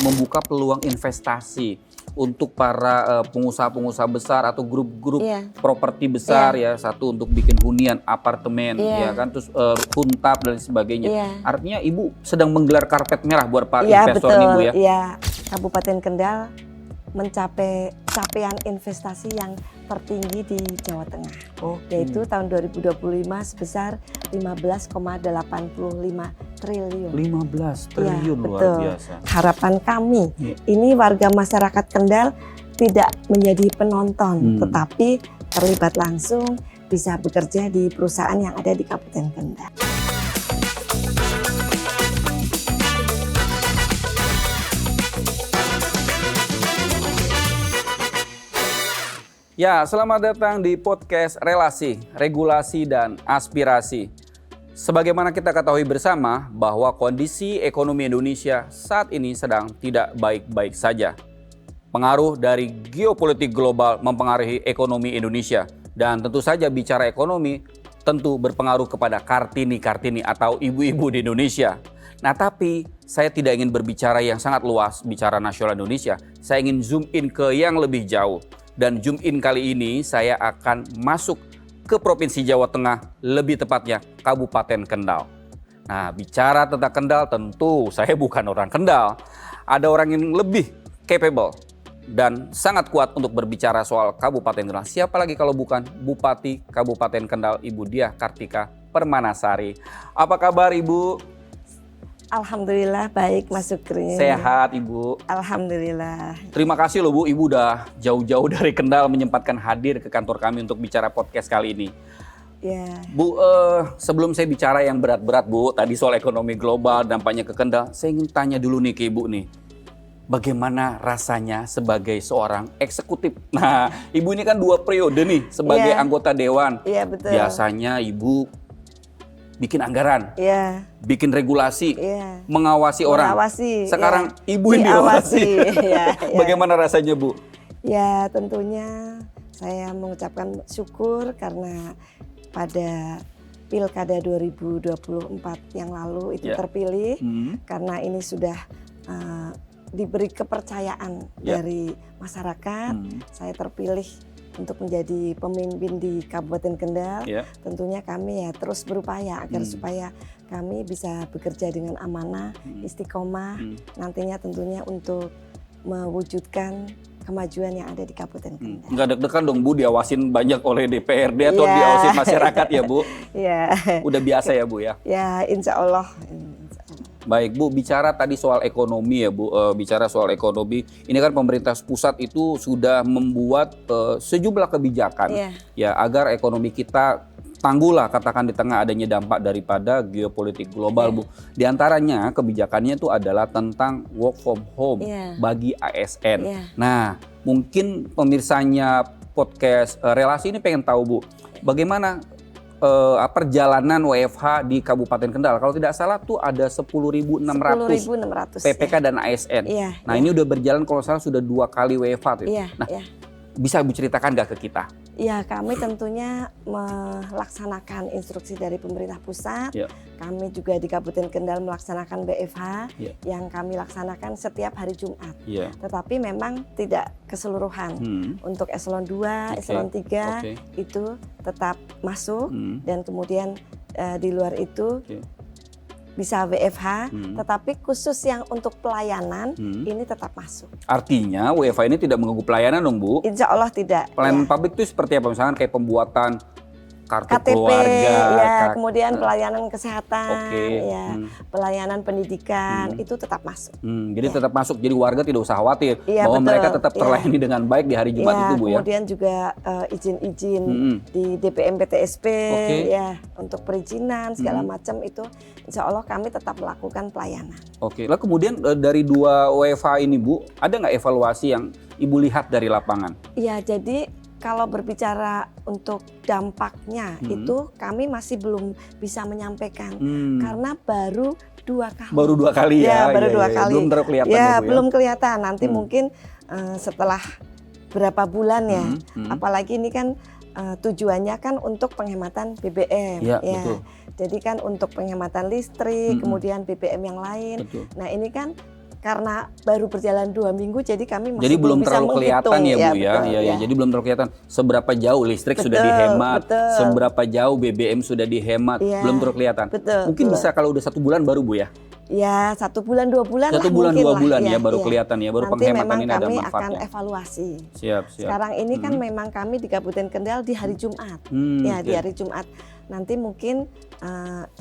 membuka peluang investasi untuk para pengusaha-pengusaha besar atau grup-grup properti besar ya, satu untuk bikin hunian apartemen ya kan, terus huntap dan sebagainya. Artinya Ibu sedang menggelar karpet merah buat para investor nih Bu ya. Iya, Kabupaten Kendal mencapai capaian investasi yang tertinggi di Jawa Tengah, yaitu tahun 2025 sebesar 15,85 triliun. 15 triliun luar biasa. Harapan kami ini warga masyarakat Kendal tidak menjadi penonton, tetapi terlibat langsung bisa bekerja di perusahaan yang ada di Kabupaten Kendal. Ya, selamat datang di podcast Relasi, Regulasi, dan Aspirasi. Sebagaimana kita ketahui bersama bahwa kondisi ekonomi Indonesia saat ini sedang tidak baik-baik saja. Pengaruh dari geopolitik global mempengaruhi ekonomi Indonesia. Dan tentu saja bicara ekonomi tentu berpengaruh kepada Kartini-Kartini atau ibu-ibu di Indonesia. Nah, tapi saya tidak ingin berbicara yang sangat luas, bicara nasional Indonesia. Saya ingin zoom in ke yang lebih jauh. Dan zoom in kali ini saya akan masuk ke Provinsi Jawa Tengah, lebih tepatnya Kabupaten Kendal. Nah, bicara tentang Kendal tentu saya bukan orang Kendal. Ada orang yang lebih capable dan sangat kuat untuk berbicara soal Kabupaten Kendal. Siapa lagi kalau bukan Bupati Kabupaten Kendal, Ibu Diah Kartika Permanasari. Apa kabar Ibu? Alhamdulillah baik Mas Sukri. Sehat Ibu? Alhamdulillah. Terima kasih loh Bu, Ibu udah jauh-jauh dari Kendal menyempatkan hadir ke kantor kami untuk bicara podcast kali ini. Bu, sebelum saya bicara yang berat-berat Bu, tadi soal ekonomi global, dampaknya ke Kendal, saya ingin tanya dulu nih ke Ibu nih. Bagaimana rasanya sebagai seorang eksekutif? Nah, Ibu ini kan 2 periode nih sebagai anggota dewan. Iya, betul. Biasanya Ibu bikin anggaran, bikin regulasi, mengawasi orang. Sekarang Ibu yang diawasi. Bagaimana rasanya Bu? Ya, tentunya saya mengucapkan syukur karena pada Pilkada 2024 yang lalu itu terpilih, karena ini sudah diberi kepercayaan dari masyarakat. Saya terpilih untuk menjadi pemimpin di Kabupaten Kendal. Tentunya kami ya terus berupaya agar supaya kami bisa bekerja dengan amanah, istiqomah, nantinya tentunya untuk mewujudkan kemajuan yang ada di Kabupaten Kendal. Nggak deg-degan dong Bu diawasin banyak oleh DPRD atau diawasin masyarakat ya Bu? Udah biasa ya Bu ya? Ya, insya Allah. Baik Bu, bicara tadi soal ekonomi ya Bu, bicara soal ekonomi, ini kan pemerintah pusat itu sudah membuat sejumlah kebijakan ya agar ekonomi kita tangguhlah katakan di tengah adanya dampak daripada geopolitik global Bu. Di antaranya kebijakannya itu adalah tentang work from home bagi ASN. Nah, mungkin pemirsanya podcast Relasi ini pengen tahu Bu, bagaimana perjalanan WFH di Kabupaten Kendal. Kalau tidak salah tuh ada 10.600 PPK dan ASN. Nah ini udah berjalan kalau salah sudah 2 kali WFH tuh. Nah bisa Ibu ceritakan nggak ke kita? Ya, kami tentunya melaksanakan instruksi dari pemerintah pusat. Kami juga di Kabupaten Kendal melaksanakan BFH yang kami laksanakan setiap hari Jumat. Tetapi memang tidak keseluruhan. Untuk eselon 2, eselon 3 itu tetap masuk dan kemudian di luar itu bisa WFH, tetapi khusus yang untuk pelayanan ini tetap masuk. Artinya WFH ini tidak mengganggu pelayanan dong Bu? Insya Allah tidak. Pelayanan publik itu seperti apa? Misalkan kayak pembuatan kartu KTP, keluarga, kemudian pelayanan kesehatan, pelayanan pendidikan itu tetap masuk. Jadi tetap masuk, jadi warga tidak usah khawatir bahwa mereka tetap terlayani dengan baik di hari Jumat itu Bu ya. Kemudian juga izin-izin di DPM PTSP untuk perizinan segala macam itu, insya Allah kami tetap melakukan pelayanan. Lalu kemudian dari 2 WFH ini Bu, ada nggak evaluasi yang Ibu lihat dari lapangan? Iya, jadi kalau berbicara untuk dampaknya itu kami masih belum bisa menyampaikan karena baru 2 kali. Baru 2 kali ya? Baru 2 kali. Belum terlalu kelihatan ya Bu ya? Belum kelihatan. Nanti mungkin setelah berapa bulan ya. Apalagi ini kan tujuannya kan untuk penghematan BBM. Betul. Jadi kan untuk penghematan listrik, kemudian BBM yang lain. Nah ini kan karena baru berjalan 2 minggu, jadi kami masih jadi belum bisa terlalu kelihatan menghitung. ya Bu ya. Betul, Ya. Jadi belum terlalu kelihatan seberapa jauh listrik sudah dihemat, seberapa jauh BBM sudah dihemat, belum terlalu kelihatan. Mungkin bisa kalau udah 1 bulan baru Bu ya. Ya 1 bulan 2 bulan 1 bulan 2 bulan ya baru kelihatan ya, baru nanti penghematan ini ada manfaatnya. manfaatnya. Nanti akan evaluasi. Siap. Sekarang ini kan memang kami di Kabupaten Kendal di hari Jumat, di hari Jumat. Nanti mungkin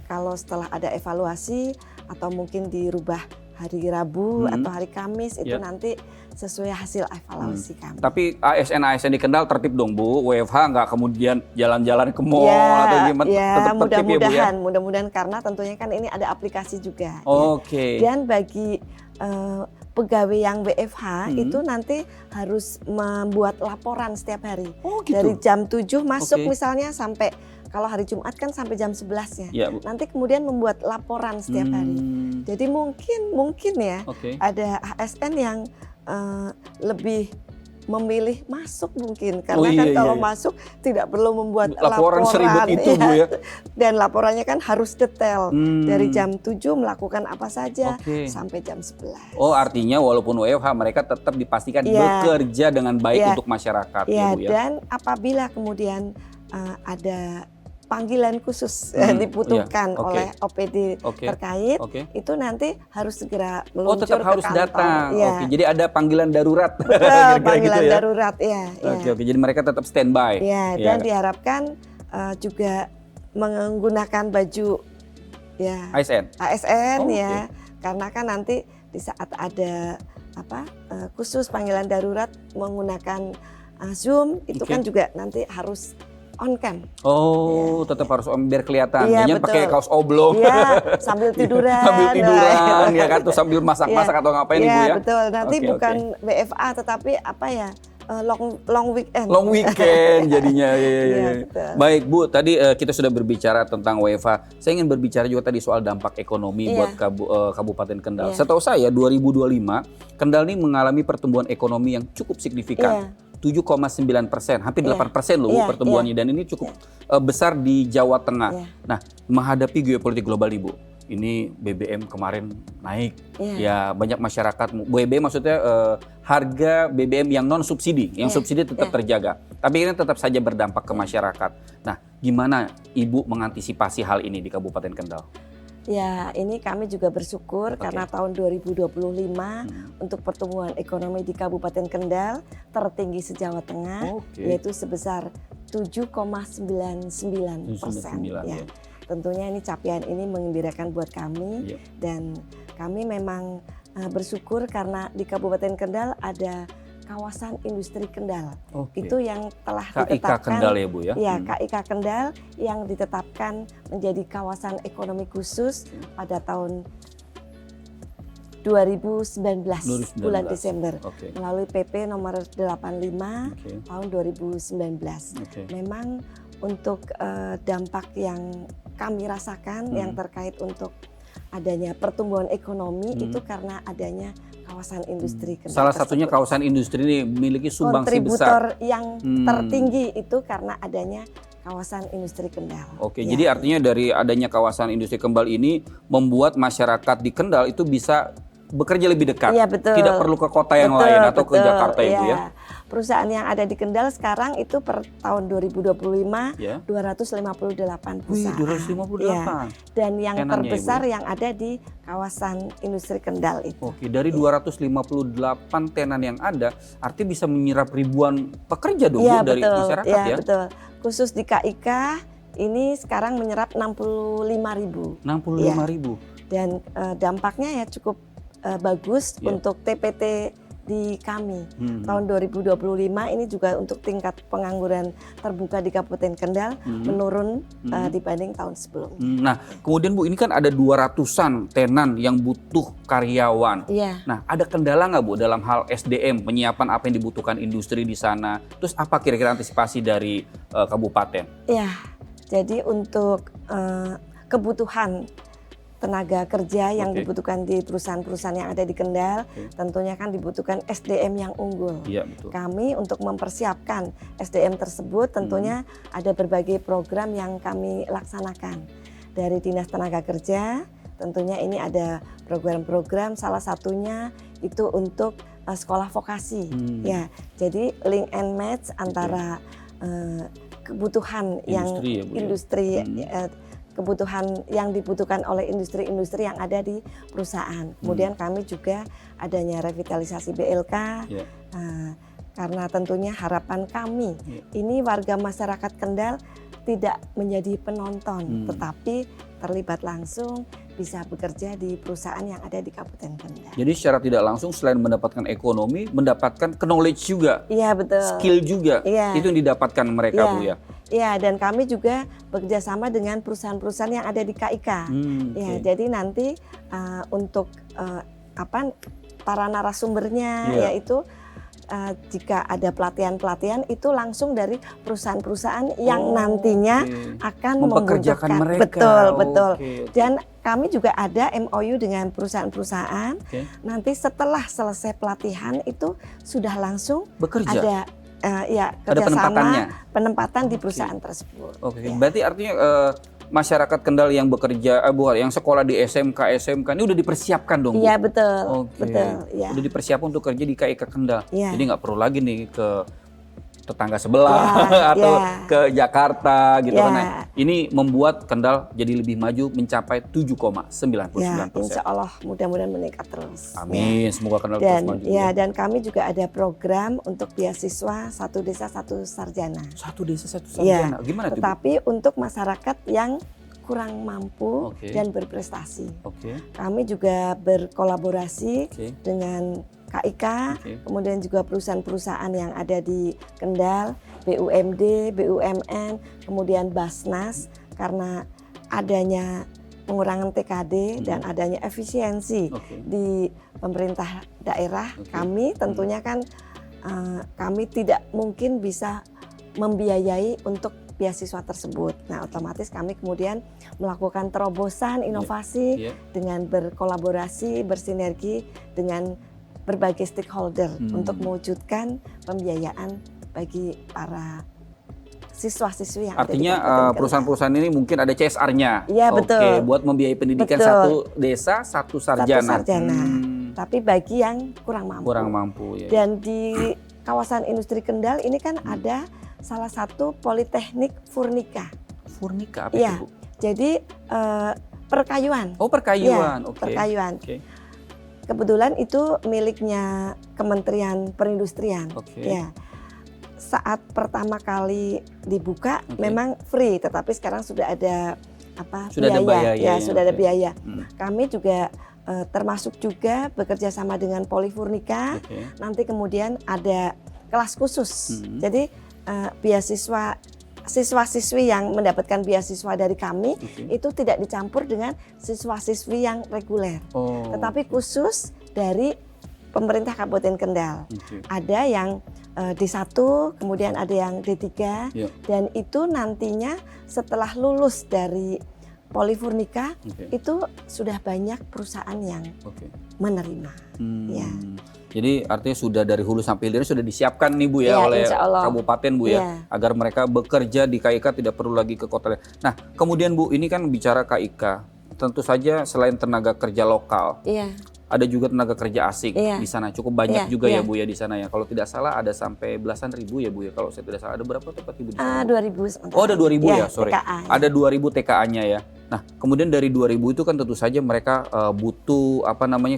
kalau setelah ada evaluasi atau mungkin dirubah hari Rabu atau hari Kamis itu nanti sesuai hasil evaluasi kami. Tapi ASN di Kendal tertib dong Bu, WFH nggak kemudian jalan-jalan ke mall atau gimana? Tetap tertib ya Bu ya? Mudah-mudahan karena tentunya kan ini ada aplikasi juga. Oke. Dan bagi pegawai yang WFH itu nanti harus membuat laporan setiap hari. Gitu? Dari jam 7 masuk misalnya sampai kalau hari Jumat kan sampai jam 11 ya. Nanti kemudian membuat laporan setiap hari. Jadi mungkin ya ada ASN yang lebih memilih masuk mungkin karena kalau masuk tidak perlu membuat laporan seribet itu Bu ya. Dan laporannya kan harus detail dari jam 7 melakukan apa saja sampai jam 11. Oh artinya walaupun WFH mereka tetap dipastikan bekerja dengan baik untuk masyarakat ya Bu ya. Dan apabila kemudian ada panggilan khusus dibutuhkan oleh OPD terkait, itu nanti harus segera meluncur tetap harus ke kantor. Datang. Jadi ada panggilan darurat. Betul, panggilan gitu ya? Darurat ya. Jadi mereka tetap standby. Dan diharapkan juga menggunakan baju ASN ya, karena kan nanti di saat ada khusus panggilan darurat menggunakan Zoom itu kan juga nanti harus on cam. Tetap harus biar kelihatan. Jangan pakai kaos oblong. Sambil tiduran. Ya kan tuh sambil masak-masak atau ngapain Ibu ya. Betul. Nanti bukan WFA tetapi long weekend. Long weekend jadinya. Betul. Baik Bu, tadi kita sudah berbicara tentang WFH. Saya ingin berbicara juga tadi soal dampak ekonomi buat Kabupaten Kendal. Setahu saya 2025 Kendal ini mengalami pertumbuhan ekonomi yang cukup signifikan. 7,9%, hampir 8% loh pertumbuhannya dan ini cukup besar di Jawa Tengah. Nah, menghadapi geopolitik global Ibu, ini BBM kemarin naik, ya banyak masyarakat, BBM maksudnya harga BBM yang non subsidi, yang subsidi tetap terjaga, tapi ini tetap saja berdampak ke masyarakat. Nah, gimana Ibu mengantisipasi hal ini di Kabupaten Kendal? Ya, ini kami juga bersyukur karena tahun 2025 untuk pertumbuhan ekonomi di Kabupaten Kendal tertinggi se-Jawa Tengah, yaitu sebesar 7,99%. Ya. Tentunya ini capaian ini menggembirakan buat kami dan kami memang bersyukur karena di Kabupaten Kendal ada kawasan industri Kendal. Itu yang telah ditetapkan. KIK Kendal ya Bu ya? Ya, KIK Kendal yang ditetapkan menjadi kawasan ekonomi khusus pada tahun 2019 bulan Desember melalui PP nomor 85 tahun 2019. Memang untuk dampak yang kami rasakan yang terkait untuk adanya pertumbuhan ekonomi itu karena adanya kawasan industri Kendal. Salah satunya kawasan industri ini memiliki sumbangsi besar. Kontributor yang tertinggi itu karena adanya kawasan industri Kendal. Jadi artinya dari adanya kawasan industri Kendal ini membuat masyarakat di Kendal itu bisa bekerja lebih dekat. Tidak perlu ke kota yang lain atau ke Jakarta Ibu ya. Perusahaan yang ada di Kendal sekarang itu per tahun 2025 258 perusahaan. 258. Dan yang terbesar yang ada di kawasan industri Kendal itu. Dari 258 tenan yang ada, artinya bisa menyerap ribuan pekerja dong dari masyarakat ya. Betul. Khusus di KIK ini sekarang menyerap 65.000. 65.000. Dan dampaknya ya cukup bagus untuk TPT di kami. Tahun 2025 ini juga untuk tingkat pengangguran terbuka di Kabupaten Kendal menurun dibanding tahun sebelumnya. Nah, kemudian Bu, ini kan ada 200-an tenan yang butuh karyawan. Nah, ada kendala nggak Bu dalam hal SDM, penyiapan apa yang dibutuhkan industri di sana? Terus apa kira-kira antisipasi dari kabupaten? Jadi untuk kebutuhan tenaga kerja yang dibutuhkan di perusahaan-perusahaan yang ada di Kendal, tentunya kan dibutuhkan SDM yang unggul. Kami untuk mempersiapkan SDM tersebut tentunya ada berbagai program yang kami laksanakan dari Dinas Tenaga Kerja, tentunya ini ada program-program, salah satunya itu untuk sekolah vokasi. Ya, jadi link and match antara kebutuhan industri kebutuhan yang dibutuhkan oleh industri-industri yang ada di perusahaan. Kemudian kami juga adanya revitalisasi BLK, karena tentunya harapan kami ini warga masyarakat Kendal tidak menjadi penonton, tetapi terlibat langsung bisa bekerja di perusahaan yang ada di Kabupaten Kendal. Jadi secara tidak langsung selain mendapatkan ekonomi, mendapatkan knowledge juga, iya betul, skill juga, itu yang didapatkan mereka Bu ya. Ya, dan kami juga bekerja sama dengan perusahaan-perusahaan yang ada di KIK. Ya, jadi nanti untuk para narasumbernya yaitu jika ada pelatihan-pelatihan itu langsung dari perusahaan-perusahaan yang nantinya akan mempekerjakan mereka. Betul. Dan kami juga ada MOU dengan perusahaan-perusahaan. Nanti setelah selesai pelatihan itu sudah langsung bekerja. Ada kerjasama penempatan di perusahaan tersebut. Berarti artinya masyarakat Kendal yang bekerja, yang sekolah di SMK ini udah dipersiapkan dong Bu? Iya betul. Ya. Udah dipersiapkan untuk kerja di KIK Kendal. Jadi nggak perlu lagi nih ke tetangga sebelah atau ke Jakarta gitu kan. Nah, ini membuat Kendal jadi lebih maju mencapai 7,99%. Insya Allah mudah-mudahan meningkat terus. Amin, semoga Kendal terus maju. Dan kami juga ada program untuk beasiswa Satu Desa Satu Sarjana. Satu Desa Satu Sarjana, gimana itu? Tetapi untuk masyarakat yang kurang mampu dan berprestasi. Kami juga berkolaborasi dengan KIK, kemudian juga perusahaan-perusahaan yang ada di Kendal, BUMD, BUMN, kemudian Basnas, karena adanya pengurangan TKD dan adanya efisiensi di pemerintah daerah, kami tentunya kan kami tidak mungkin bisa membiayai untuk beasiswa tersebut. Nah, otomatis kami kemudian melakukan terobosan inovasi dengan berkolaborasi, bersinergi dengan berbagai stakeholder untuk mewujudkan pembiayaan bagi para siswa-siswi yang artinya ada di perusahaan-perusahaan ini mungkin ada CSR-nya. Iya, betul. Buat membiayai pendidikan satu desa, satu sarjana. Tapi bagi yang kurang mampu. Dan di kawasan industri Kendal ini kan ada salah satu Politeknik Furnika. Furnika apa itu, Bu? Jadi perkayuan. Perkayuan. Perkayuan. Kebetulan itu miliknya Kementerian Perindustrian. Ya. Saat pertama kali dibuka memang free, tetapi sekarang sudah ada biaya. Sudah ada biaya. Kami juga termasuk juga bekerja sama dengan Polifurnika. Nanti kemudian ada kelas khusus. Jadi beasiswa siswa-siswi yang mendapatkan beasiswa dari kami itu tidak dicampur dengan siswa-siswi yang reguler, tetapi khusus dari pemerintah Kabupaten Kendal. Ada yang D1, kemudian ada yang D3, dan itu nantinya setelah lulus dari Polifurnika itu sudah banyak perusahaan yang menerima. Jadi artinya sudah dari hulu sampai hilir sudah disiapkan nih Bu oleh kabupaten Bu agar mereka bekerja di KIK tidak perlu lagi ke kota. Nah kemudian Bu, ini kan bicara KIK, tentu saja selain tenaga kerja lokal, ada juga tenaga kerja asing di sana, cukup banyak juga ya Bu ya di sana ya. Kalau tidak salah ada sampai belasan ribu ya Bu ya, kalau saya tidak salah. Ada berapa tempat Ibu di sana? 2000. Ada 2000 ya, sorry. TKA, ada 2000 TKA-nya ya. Nah, kemudian dari 2000 itu kan tentu saja mereka butuh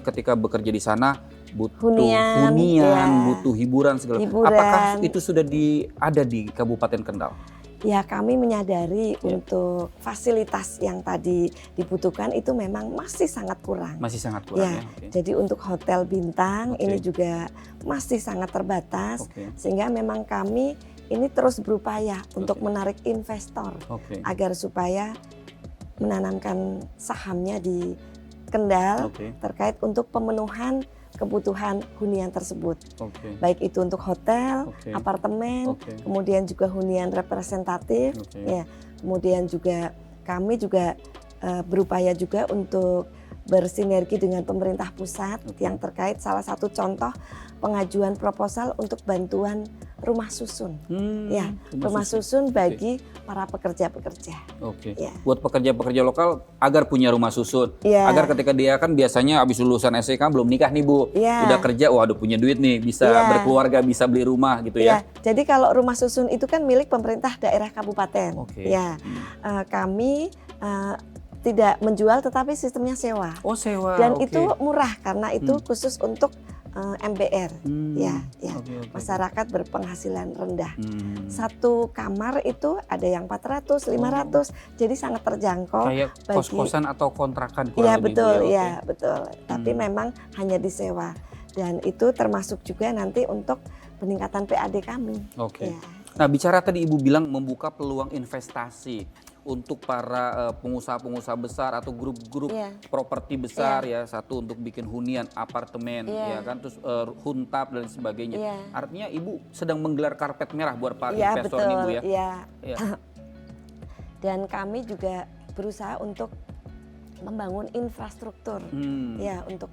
ketika bekerja di sana butuh hunian, butuh hiburan segala. Apakah itu sudah ada di Kabupaten Kendal? Ya, kami menyadari untuk fasilitas yang tadi dibutuhkan itu memang masih sangat kurang. Masih sangat kurang Jadi untuk hotel bintang ini juga masih sangat terbatas, sehingga memang kami ini terus berupaya untuk menarik investor agar supaya menanamkan sahamnya di Kendal terkait untuk pemenuhan kebutuhan hunian tersebut, baik itu untuk hotel, apartemen, kemudian juga hunian representatif, kemudian juga kami juga berupaya juga untuk bersinergi dengan pemerintah pusat yang terkait salah satu contoh pengajuan proposal untuk bantuan rumah susun. Ya, rumah susun bagi para pekerja-pekerja. Oke. Ya. Buat pekerja-pekerja lokal agar punya rumah susun. Ya. Agar ketika dia kan biasanya habis lulusan SMK belum nikah nih Bu. Ya. Udah kerja, waduh punya duit nih, bisa berkeluarga, bisa beli rumah gitu ya. Jadi kalau rumah susun itu kan milik pemerintah daerah kabupaten. Oke. Ya. Kami tidak menjual tetapi sistemnya sewa. Oh, sewa. Dan itu murah karena itu khusus untuk MBR, ya, masyarakat berpenghasilan rendah. Satu kamar itu ada yang 400, 500, jadi sangat terjangkau. Kayak kos-kosan atau kontrakan kurang Iya lebih. betul, ya betul. Tapi memang hanya disewa dan itu termasuk juga nanti untuk peningkatan PAD kami. Oke. Ya. Nah, bicara tadi Ibu bilang membuka peluang investasi untuk para pengusaha-pengusaha besar atau grup-grup properti besar ya, satu untuk bikin hunian, apartemen ya kan, terus huntap dan sebagainya. Artinya Ibu sedang menggelar karpet merah buat para investor nih Bu ya. Iya. Dan kami juga berusaha untuk membangun infrastruktur ya untuk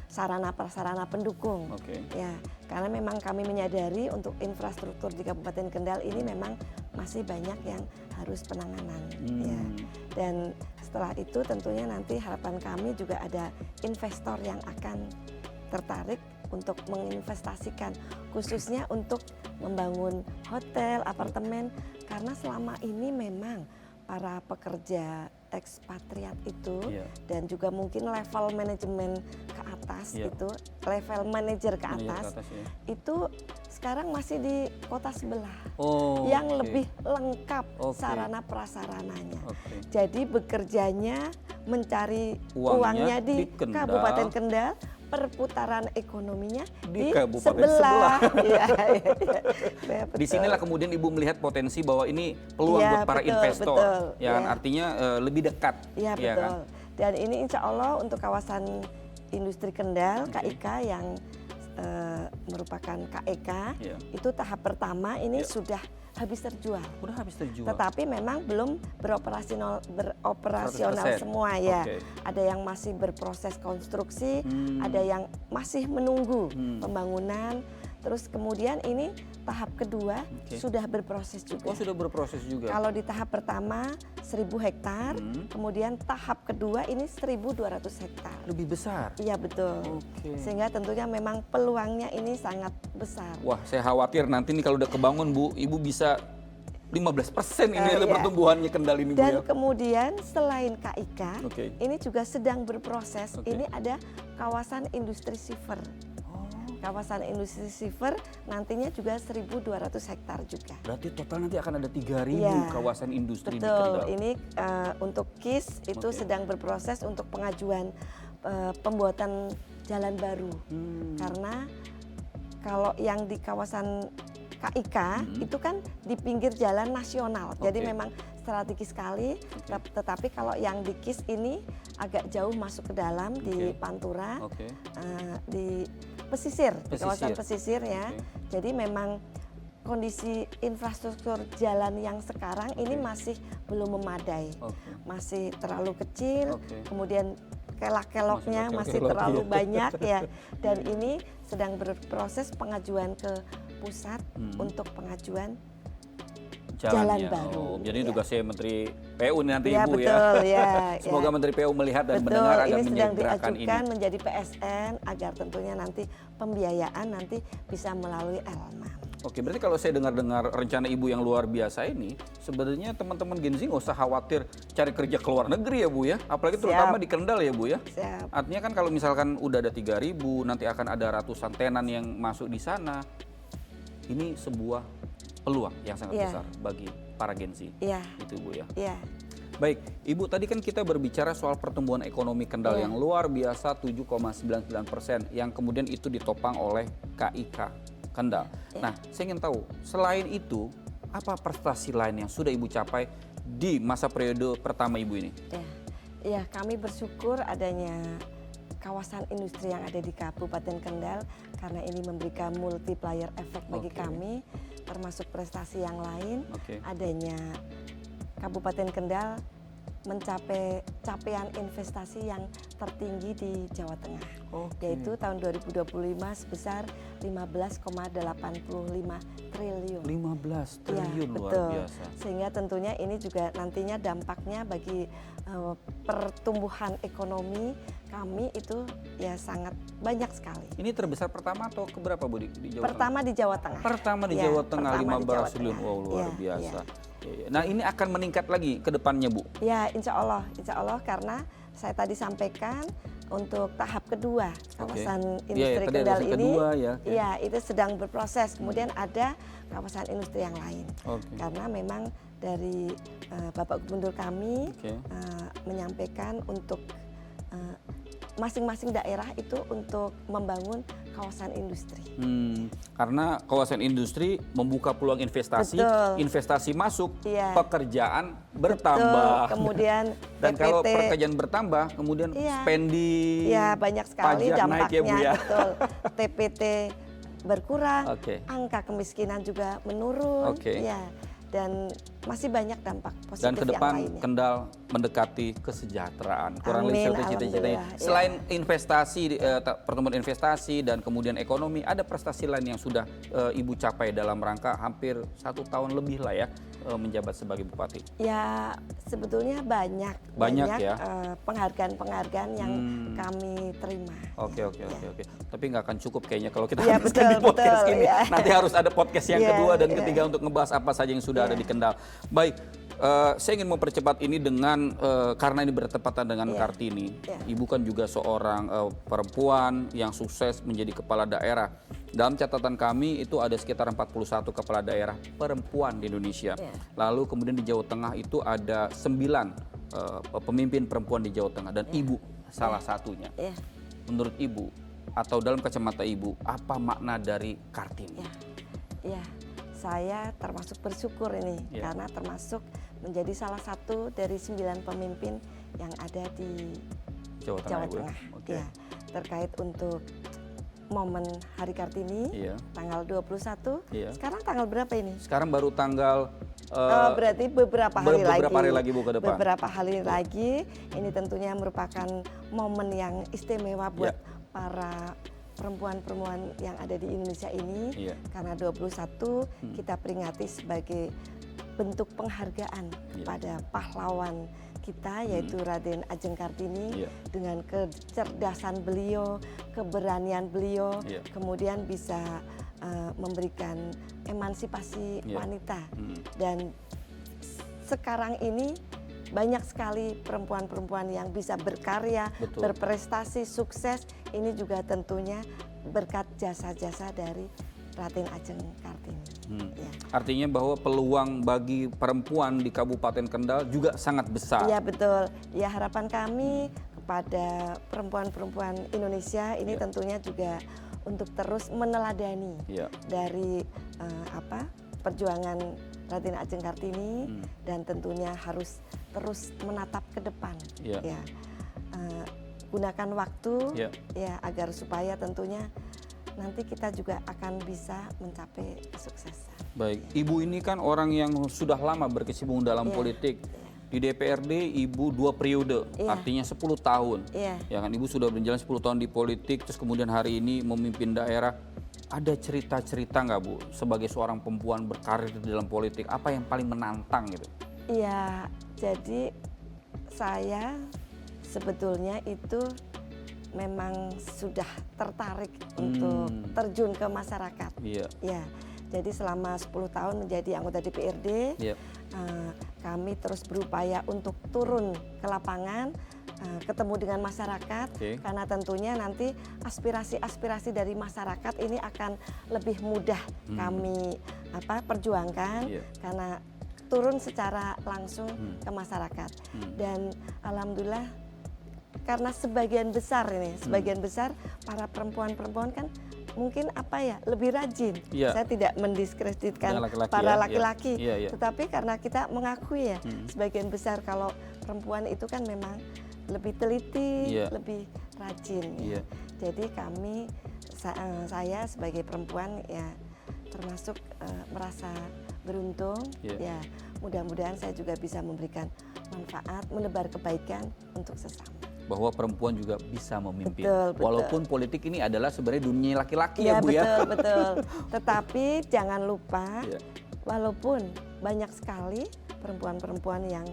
sarana prasarana pendukung. Ya, karena memang kami menyadari untuk infrastruktur di Kabupaten Kendal ini memang masih banyak yang harus penanganan ya. Dan setelah itu tentunya nanti harapan kami juga ada investor yang akan tertarik untuk menginvestasikan khususnya untuk membangun hotel, apartemen karena selama ini memang para pekerja ekspatriat itu dan juga mungkin level manajemen ke atas itu level manajer ke atas itu sekarang masih di kota sebelah yang lebih lengkap sarana prasarananya. Jadi bekerjanya mencari uangnya di Kabupaten Kendal, perputaran ekonominya di sebelah. Di sinilah kemudian Ibu melihat potensi bahwa ini peluang buat para investor, yang artinya lebih dekat. Iya betul. Kan? Dan ini insya Allah untuk kawasan industri Kendal KIK yang merupakan KEK itu tahap pertama ini sudah habis terjual. Udah habis terjual. Tetapi memang belum beroperasional semua ya. Ada yang masih berproses konstruksi, ada yang masih menunggu pembangunan. Terus kemudian ini tahap kedua sudah berproses juga. Oh, sudah berproses juga. Kalau di tahap pertama 1.000 hektar, kemudian tahap kedua ini 1.200 hektar. Lebih besar? Iya betul. Sehingga tentunya memang peluangnya ini sangat besar. Wah, saya khawatir nanti nih kalau udah kebangun Bu, Ibu bisa 15% ini pertumbuhannya Kendal ini Bu. Dan kemudian selain KIK, ini juga sedang berproses. Ini ada kawasan industri silver. Kawasan industri silver nantinya juga 1.200 hektar juga. Berarti total nanti akan ada 3.000 kawasan industri di Betul, Kendal. ini untuk KIS itu sedang berproses untuk pengajuan pembuatan jalan baru. Karena kalau yang di kawasan KIK itu kan di pinggir jalan nasional, jadi memang strategis sekali. Tetapi kalau yang di KIS ini agak jauh masuk ke dalam di Pantura, di pesisir, di kawasan pesisir ya. Jadi memang kondisi infrastruktur jalan yang sekarang ini masih belum memadai, masih terlalu kecil, kemudian kelak-keloknya masih terlalu banyak ya. Dan ini sedang berproses pengajuan ke pusat untuk pengajuan jalan baru. Jadi tugasnya Menteri PU nanti Ibu betul, Semoga Menteri PU melihat dan mendengar agar ini sedang gerakan diajukan menjadi PSN agar tentunya nanti pembiayaan nanti bisa melalui Elman. Oke, berarti kalau saya dengar-dengar rencana Ibu yang luar biasa ini, sebenarnya teman-teman Gen Z nggak usah khawatir cari kerja ke luar negeri ya Bu ya, apalagi terutama di Kendal ya Bu ya. Artinya kan kalau misalkan udah ada 3.000, nanti akan ada ratusan tenan yang masuk di sana. Ini sebuah peluang yang sangat besar bagi para Gen Z. Itu Bu ya. Baik, Ibu tadi kan kita berbicara soal pertumbuhan ekonomi Kendal yang luar biasa 7,99% yang kemudian itu ditopang oleh KIK Kendal. Nah, saya ingin tahu selain itu apa prestasi lain yang sudah Ibu capai di masa periode pertama Ibu ini? Ya, kami bersyukur adanya kawasan industri yang ada di Kabupaten Kendal karena ini memberikan multiplier efek bagi kami, termasuk prestasi yang lain. Adanya Kabupaten Kendal mencapai capaian investasi yang tertinggi di Jawa Tengah, Oke. yaitu tahun 2025 sebesar 15,85 triliun. 15 Iya, triliun luar betul. biasa. Sehingga tentunya ini juga nantinya dampaknya bagi pertumbuhan ekonomi kami itu ya sangat banyak sekali. Ini terbesar pertama atau keberapa Bu di Jawa Pertama di Jawa Tengah. Tengah? Pertama di Ya, Jawa Tengah pertama di Jawa 15 triliun. Tengah. Wow, luar Ya, biasa. ya. Iya. Nah, ini akan meningkat lagi ke depannya, Bu. Ya, insya Allah karena saya tadi sampaikan untuk tahap kedua kawasan Iya, industri tadi ada Kendal yang ini, kedua, ya. ya itu sedang berproses. Kemudian ada kawasan industri yang lain, Oke. karena memang dari Bapak Gubernur kami Oke. menyampaikan untuk masing-masing daerah itu untuk membangun kawasan industri. Karena kawasan industri membuka peluang investasi, Betul. investasi masuk, Iya. pekerjaan bertambah. Betul. Kemudian Dan kalau PPT pekerjaan bertambah, kemudian Iya. spending, ya banyak sekali pajak naik dampaknya, ya Bu ya. betul. TPT berkurang, Oke. angka kemiskinan juga menurun, Oke. ya, dan masih banyak dampak positif Dan ke depan yang lainnya. Kendal mendekati kesejahteraan. Kurang lebih Amin, seperti cita-citanya. alhamdulillah, Selain investasi, pertumbuhan investasi dan kemudian ekonomi, ada prestasi lain yang sudah Ibu capai dalam rangka hampir 1 tahun lebih lah ya menjabat sebagai Bupati. Ya sebetulnya banyak ya? penghargaan-penghargaan yang kami terima. Oke. Tapi nggak akan cukup kayaknya kalau kita Ya, habiskan di podcast betul, ini. ya. Nanti harus ada podcast yang Ya, kedua dan ya. ketiga untuk ngebahas apa saja yang sudah ada di Kendal. Baik, saya ingin mempercepat ini dengan karena ini bertepatan dengan Ya. Kartini. Ya. Ibu kan juga seorang perempuan yang sukses menjadi kepala daerah. Dalam catatan kami itu ada sekitar 41 kepala daerah perempuan di Indonesia. Ya. Lalu kemudian di Jawa Tengah itu ada 9 pemimpin perempuan di Jawa Tengah dan Ibu salah satunya. Ya. Menurut Ibu atau dalam kacamata Ibu, apa makna dari Kartini? Ya, saya termasuk bersyukur ini Ya. karena termasuk menjadi salah satu dari 9 pemimpin yang ada di Jawa Tengah. Jawa Ibu. Tengah. Oke. Ya, terkait untuk momen Hari Kartini Iya. tanggal 21. Iya. Sekarang tanggal berapa ini? Sekarang baru tanggal Berarti beberapa hari lagi. Bu ke depan. Beberapa hari lagi. Ini tentunya merupakan momen yang istimewa buat para perempuan-perempuan yang ada di Indonesia ini. Iya. Karena 21 kita peringati sebagai bentuk penghargaan pada pahlawan kita, yaitu Raden Ajeng Kartini. Iya. Dengan kecerdasan beliau, keberanian beliau, Iya. kemudian bisa memberikan emansipasi wanita. Dan sekarang ini banyak sekali perempuan-perempuan yang bisa berkarya, Betul. berprestasi, sukses. Ini juga tentunya berkat jasa-jasa dari Raden Ajeng Kartini. Ya. Artinya bahwa peluang bagi perempuan di Kabupaten Kendal juga sangat besar. Iya betul. Ya harapan kami kepada perempuan-perempuan Indonesia ini tentunya juga untuk terus meneladani dari perjuangan Raden Ajeng Kartini dan tentunya harus terus menatap ke depan. Ya. Gunakan waktu ya agar supaya tentunya nanti kita juga akan bisa mencapai kesuksesan. Baik, Ibu ini kan orang yang sudah lama berkecimpung dalam politik. Di DPRD Ibu 2 periode, artinya 10 tahun. Ya kan, Ibu sudah berjalan 10 tahun di politik, terus kemudian hari ini memimpin daerah. Ada cerita-cerita nggak Bu, sebagai seorang perempuan berkarir di dalam politik, apa yang paling menantang gitu? Iya, jadi saya sebetulnya itu memang sudah tertarik untuk terjun ke masyarakat. Ya, jadi selama 10 tahun menjadi anggota DPRD, kami terus berupaya untuk turun ke lapangan, ketemu dengan masyarakat, karena tentunya nanti aspirasi-aspirasi dari masyarakat ini akan lebih mudah kami perjuangkan, karena turun secara langsung ke masyarakat. Dan alhamdulillah karena sebagian besar para perempuan-perempuan kan mungkin lebih rajin. Saya tidak mendiskreditkan para laki-laki, tetapi karena kita mengakui sebagian besar kalau perempuan itu kan memang lebih teliti, lebih rajin. Jadi saya sebagai perempuan ya termasuk merasa beruntung. Ya mudah-mudahan saya juga bisa memberikan manfaat, menebar kebaikan untuk sesama. bahwa perempuan juga bisa memimpin. Betul, betul. Walaupun politik ini adalah sebenarnya dunia laki-laki ya, Ya, Bu ya. betul. Tetapi jangan lupa, Ya. walaupun banyak sekali perempuan-perempuan yang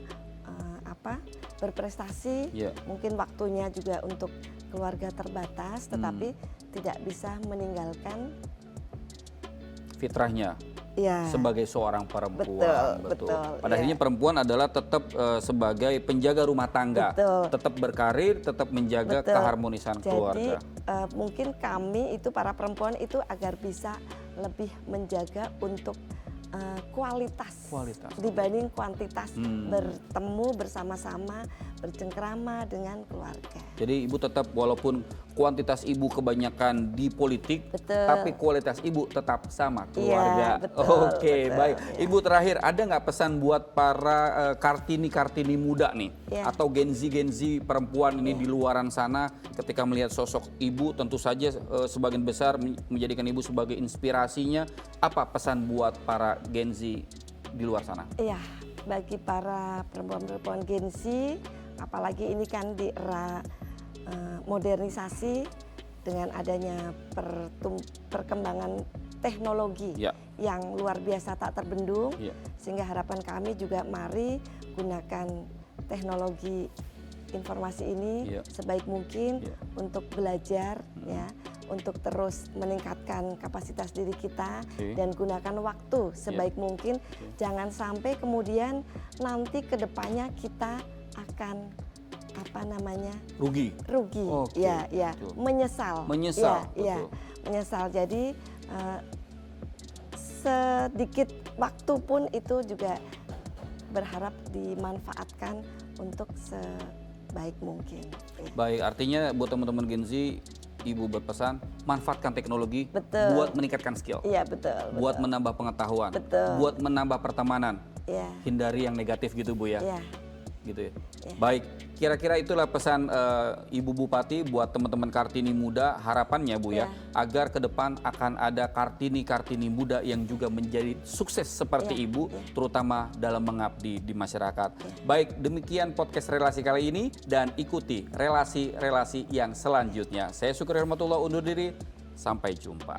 berprestasi, Ya. mungkin waktunya juga untuk keluarga terbatas, tetapi tidak bisa meninggalkan Fitrahnya ya. sebagai seorang perempuan. Betul, Pada ya. akhirnya perempuan adalah tetap sebagai penjaga rumah tangga, Betul. tetap berkarir, tetap menjaga Betul. keharmonisan keluarga. Jadi mungkin kami itu para perempuan itu agar bisa lebih menjaga untuk kualitas dibanding kuantitas, bertemu bersama-sama, bercengkrama dengan keluarga. Jadi ibu tetap walaupun kuantitas ibu kebanyakan di politik, Betul. tapi kualitas ibu tetap sama keluarga. Iya, betul, Oke, betul, baik. ya. Ibu terakhir ada nggak pesan buat para Kartini muda nih, Ya. atau Gen Z perempuan ini di luaran sana ketika melihat sosok ibu, tentu saja sebagian besar menjadikan ibu sebagai inspirasinya. Apa pesan buat para Gen Z di luar sana? Iya, bagi para perempuan-perempuan Gen Z, apalagi ini kan di era modernisasi dengan adanya perkembangan teknologi Ya. yang luar biasa tak terbendung, Ya. sehingga harapan kami juga mari gunakan teknologi informasi ini Ya. sebaik mungkin Ya. untuk belajar, ya, untuk terus meningkatkan kapasitas diri kita Oke. dan gunakan waktu sebaik mungkin. Jangan sampai kemudian nanti kedepannya kita akan Rugi. Oke, ya, betul. menyesal, Menyesal, ya, betul. menyesal. Jadi sedikit waktu pun itu juga berharap dimanfaatkan untuk sebaik mungkin. Ya. Baik, artinya buat teman-teman Gen Z, ibu berpesan manfaatkan teknologi Betul. buat meningkatkan skill, Iya, betul. buat menambah pengetahuan, Betul. buat menambah pertemanan, Ya, hindari yang negatif gitu Bu ya. ya. Gitu ya. Ya. Baik, kira-kira itulah pesan Ibu Bupati buat teman-teman Kartini muda, harapannya Bu ya, agar ke depan akan ada Kartini muda yang juga menjadi sukses seperti Ibu, terutama dalam mengabdi di masyarakat. Baik, demikian podcast relasi kali ini dan ikuti relasi-relasi yang selanjutnya. Saya Syukri Rahmatullah undur diri, sampai jumpa.